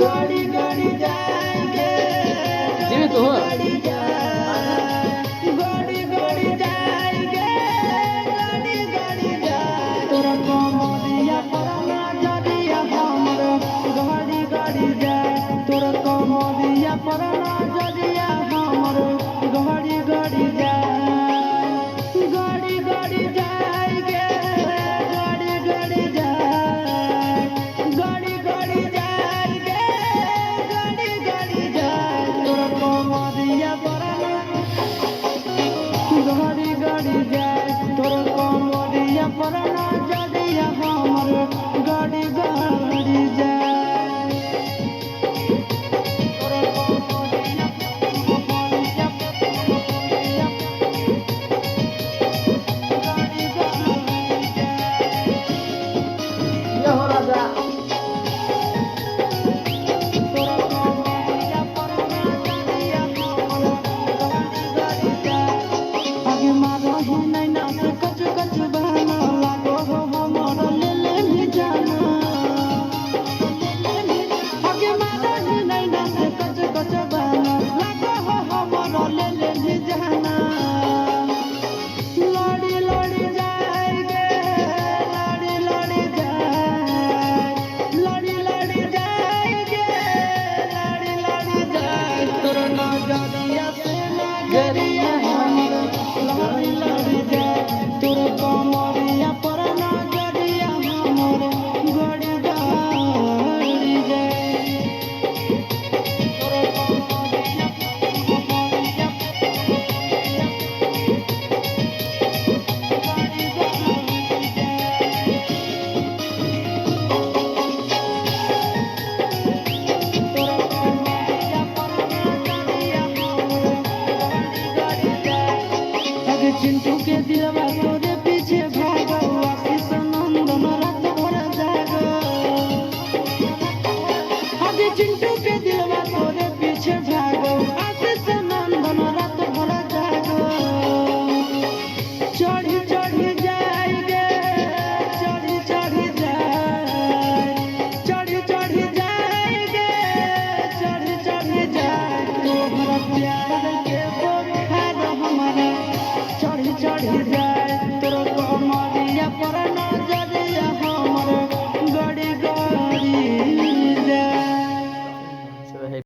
गाड़ी गाड़ी जाएंगे जीवित हो गाड़ी गाड़ी जाएंगे गाड़ी गाड़ी जाए तोरा कमरिया परना जदिया हमर गाड़ी गाड़ी जाए तोरा कमरिया परना जदिया हमर गाड़ी गाड़ी जाए गाड़ी गाड़ी जाएंगे गाड़ी गाड़ी जाए गाड़ी गाड़ी जाएंगे गाड़ी गाड़ी जाए तोरा कमरिया परना गाड़ी गाड़ी जाए तोरा कमरिया परना जदिया हमर गाड़ी गाड़ी जाए तोरा कमरिया गाड़ी गाड़ी जाए ये हो राजा तोरा कमरिया परना जदिया हमर गाड़ी गाड़ी जाए आगे मारो ही नहीं ना से कच कच बहना लागो हो हमर ले ले भी जाना आगे मारो ही नहीं ना से कच कच बहना लागो हो हमर ले ले भी जाना लड़ी लड़ी जाएंगे लड़ी लड़ी जाए लड़ी लड़ी जाएंगे लड़ी लड़ी जाए तोरा नजरिया से नजरिया हमर लड़ी लड़ी जाए तोरा कमरिया पर नजरिया हमर गड़ी गड़ी जाए तोरा कमरिया कमरिया गड़ी गड़ी जाए तोरा कमरिया पर नजरिया हमर गड़ी गड़ी जाए अगे चिंटू के दिलवा तोरे पीछे भागो आशीष नंदन रात भर जागो अगे चिंटू के दिलवा तोरे पीछे भागो आशीष नंदन रात भर जागो चढ़ी चढ़ी जाएंगे चढ़ी चढ़ी जाए चढ़ी चढ़ी जाएंगे चढ़ी चढ़ी जाए तोहरा प्यार